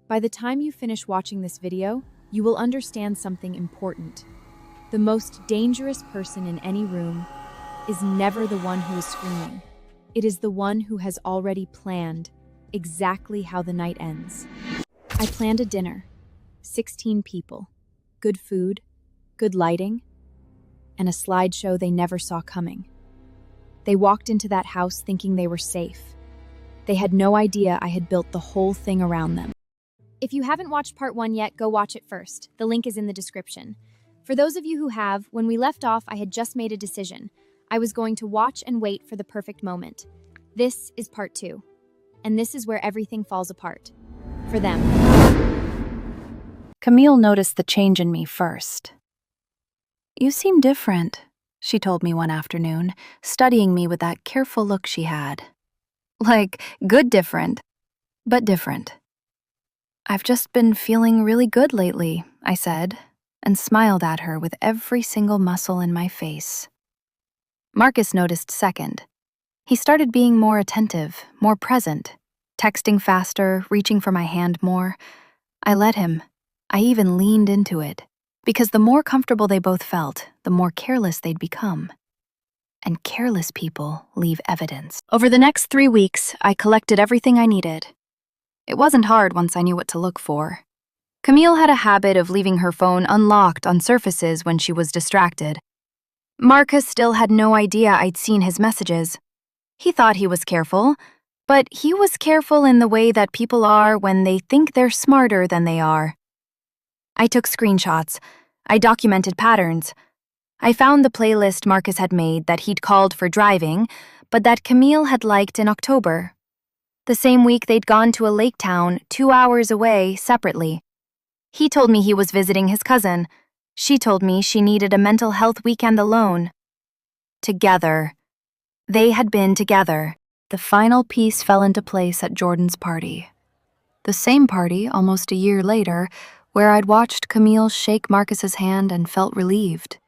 By the time you finish watching this video, you will understand something important. The most dangerous person in any room is never the one who is screaming. It is the one who has already planned exactly how the night ends. I planned a dinner, 16 people, good food, good lighting, and a slideshow they never saw coming. They walked into that house thinking they were safe. They had no idea I had built the whole thing around them. If you haven't watched part 1 yet, go watch it first. The link is in the description. For those of you who have, when we left off, I had just made a decision. I was going to watch and wait for the perfect moment. This is part 2. And this is where everything falls apart. For them. Camille noticed the change in me first. "You seem different," she told me one afternoon, studying me with that careful look she had. Like, good different, but different. "I've just been feeling really good lately," I said, and smiled at her with every single muscle in my face. Marcus noticed second. He started being more attentive, more present, texting faster, reaching for my hand more. I let him. I even leaned into it, because the more comfortable they both felt, the more careless they'd become. And careless people leave evidence. Over the next 3 weeks, I collected everything I needed. It wasn't hard once I knew what to look for. Camille had a habit of leaving her phone unlocked on surfaces when she was distracted. Marcus still had no idea I'd seen his messages. He thought he was careful, but he was careful in the way that people are when they think they're smarter than they are. I took screenshots. I documented patterns. I found the playlist Marcus had made that he'd called for driving, but that Camille had liked in October. The same week they'd gone to a lake town 2 hours away separately. He told me he was visiting his cousin. She told me she needed a mental health weekend alone. Together. They had been together. The final piece fell into place at Jordan's party. The same party, almost a year later, where I'd watched Camille shake Marcus's hand and felt relieved.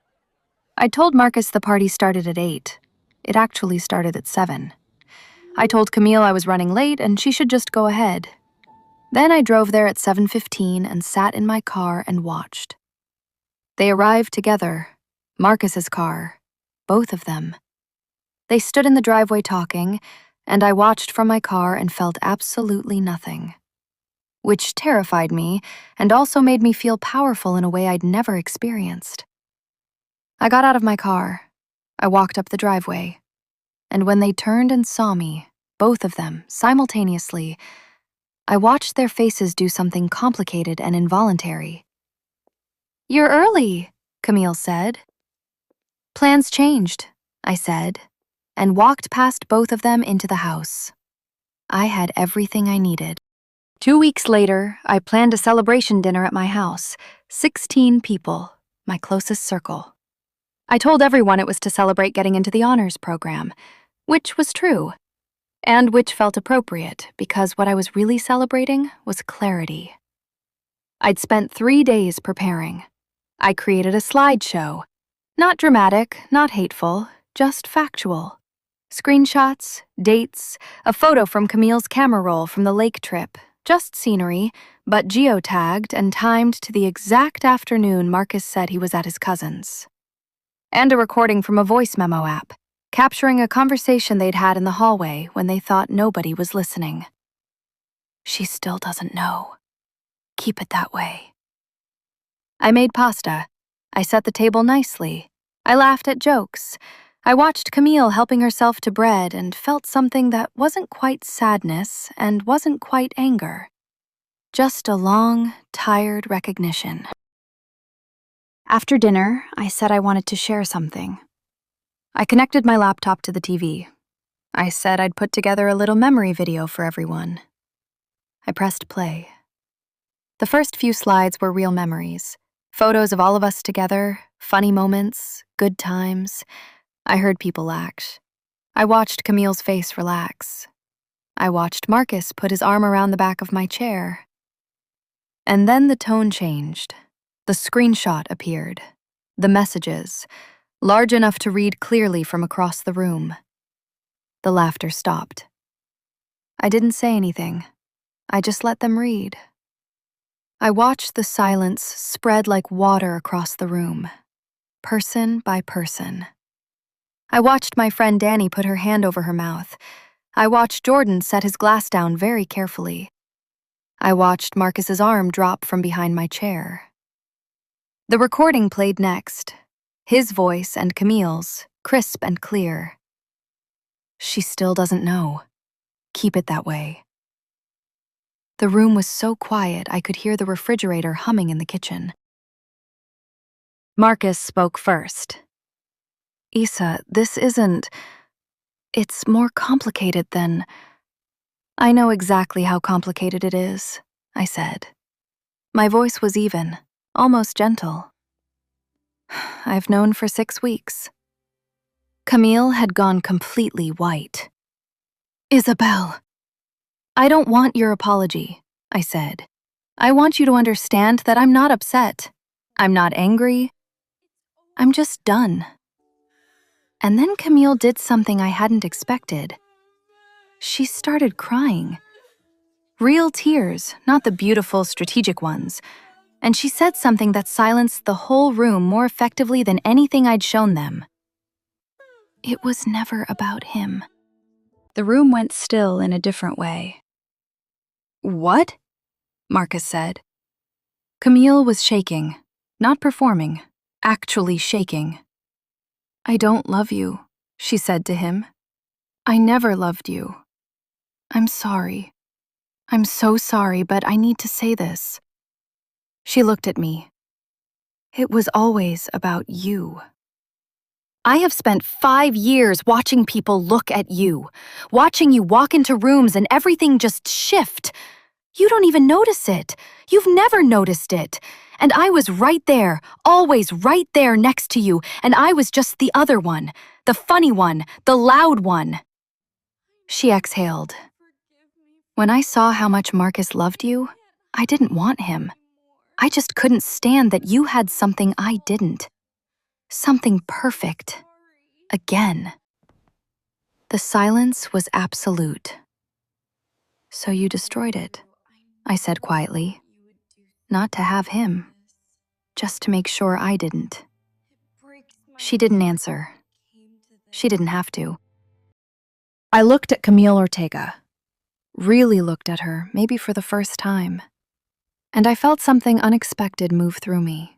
I told Marcus the party started at 8. It actually started at 7. I told Camille I was running late and she should just go ahead. Then I drove there at 7:15 and sat in my car and watched. They arrived together, Marcus's car, both of them. They stood in the driveway talking, and I watched from my car and felt absolutely nothing. Which terrified me and also made me feel powerful in a way I'd never experienced. I got out of my car. I walked up the driveway. And when they turned and saw me, both of them, simultaneously, I watched their faces do something complicated and involuntary. "You're early," Camille said. "Plans changed," I said, and walked past both of them into the house. I had everything I needed. 2 weeks later, I planned a celebration dinner at my house, 16 people, my closest circle. I told everyone it was to celebrate getting into the honors program, which was true, and which felt appropriate because what I was really celebrating was clarity. I'd spent 3 days preparing. I created a slideshow. Not dramatic, not hateful, just factual. Screenshots, dates, a photo from Camille's camera roll from the lake trip, just scenery, but geotagged and timed to the exact afternoon Marcus said he was at his cousin's. And a recording from a voice memo app, capturing a conversation they'd had in the hallway when they thought nobody was listening. "She still doesn't know. Keep it that way." I made pasta. I set the table nicely. I laughed at jokes. I watched Camille helping herself to bread and felt something that wasn't quite sadness and wasn't quite anger. Just a long, tired recognition. After dinner, I said I wanted to share something. I connected my laptop to the TV. I said I'd put together a little memory video for everyone. I pressed play. The first few slides were real memories. Photos of all of us together, funny moments, good times. I heard people act. I watched Camille's face relax. I watched Marcus put his arm around the back of my chair. And then the tone changed. The screenshot appeared. The messages, large enough to read clearly from across the room. The laughter stopped. I didn't say anything. I just let them read. I watched the silence spread like water across the room, person by person. I watched my friend Danny put her hand over her mouth. I watched Jordan set his glass down very carefully. I watched Marcus's arm drop from behind my chair. The recording played next, his voice and Camille's, crisp and clear. She still doesn't know. Keep it that way. The room was so quiet I could hear the refrigerator humming in the kitchen. Marcus spoke first. Issa, this isn't... It's more complicated than... I know exactly how complicated it is, I said. My voice was even, almost gentle. I've known for 6 weeks. Camille had gone completely white. Isabel. I don't want your apology, I said. I want you to understand that I'm not upset. I'm not angry. I'm just done. And then Camille did something I hadn't expected. She started crying. Real tears, not the beautiful, strategic ones. And she said something that silenced the whole room more effectively than anything I'd shown them. It was never about him. The room went still in a different way. What? Marcus said. Camille was shaking, not performing, actually shaking. I don't love you, she said to him. I never loved you. I'm sorry. I'm so sorry, but I need to say this. She looked at me. It was always about you. I have spent 5 years watching people look at you, watching you walk into rooms and everything just shift. You don't even notice it. You've never noticed it. And I was right there, always right there next to you, and I was just the other one, the funny one, the loud one. She exhaled. When I saw how much Marcus loved you, I didn't want him. I just couldn't stand that you had something I didn't. Something perfect. Again. The silence was absolute. So you destroyed it, I said quietly. Not to have him. Just to make sure I didn't. She didn't answer. She didn't have to. I looked at Camille Ortega. Really looked at her, maybe for the first time. And I felt something unexpected move through me.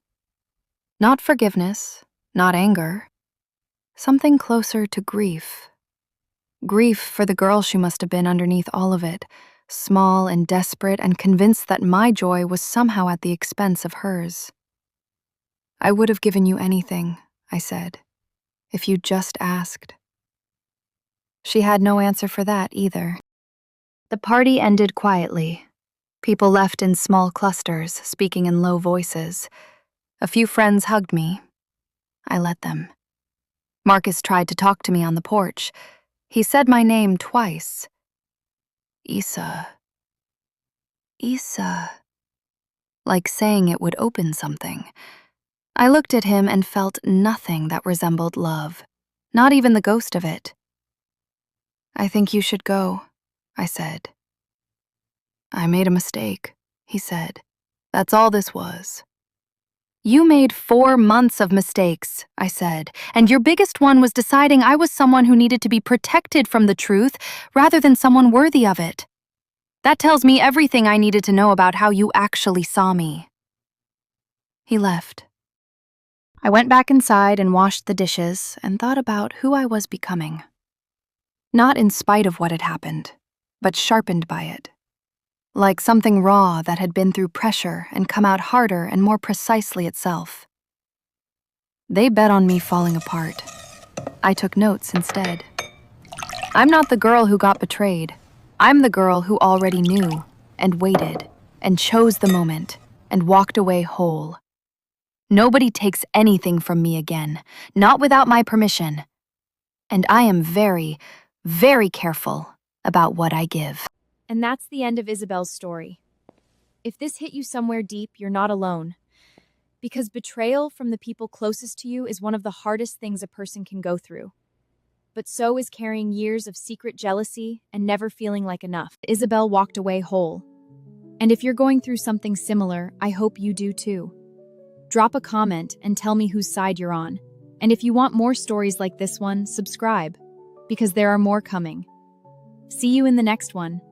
Not forgiveness, not anger. Something closer to grief. Grief for the girl she must have been underneath all of it, small and desperate and convinced that my joy was somehow at the expense of hers. I would have given you anything, I said, if you'd just asked. She had no answer for that either. The party ended quietly. People left in small clusters, speaking in low voices. A few friends hugged me. I let them. Marcus tried to talk to me on the porch. He said my name twice. Issa. Issa. Like saying it would open something. I looked at him and felt nothing that resembled love, not even the ghost of it. I think you should go, I said. I made a mistake, he said. That's all this was. You made 4 months of mistakes, I said, and your biggest one was deciding I was someone who needed to be protected from the truth rather than someone worthy of it. That tells me everything I needed to know about how you actually saw me. He left. I went back inside and washed the dishes and thought about who I was becoming. Not in spite of what had happened, but sharpened by it. Like something raw that had been through pressure and come out harder and more precisely itself. They bet on me falling apart. I took notes instead. I'm not the girl who got betrayed. I'm the girl who already knew, and waited, and chose the moment, and walked away whole. Nobody takes anything from me again, not without my permission. And I am very, very careful about what I give. And that's the end of Isabel's story. If this hit you somewhere deep, you're not alone. Because betrayal from the people closest to you is one of the hardest things a person can go through. But so is carrying years of secret jealousy and never feeling like enough. Isabel walked away whole. And if you're going through something similar, I hope you do too. Drop a comment and tell me whose side you're on. And if you want more stories like this one, subscribe, because there are more coming. See you in the next one.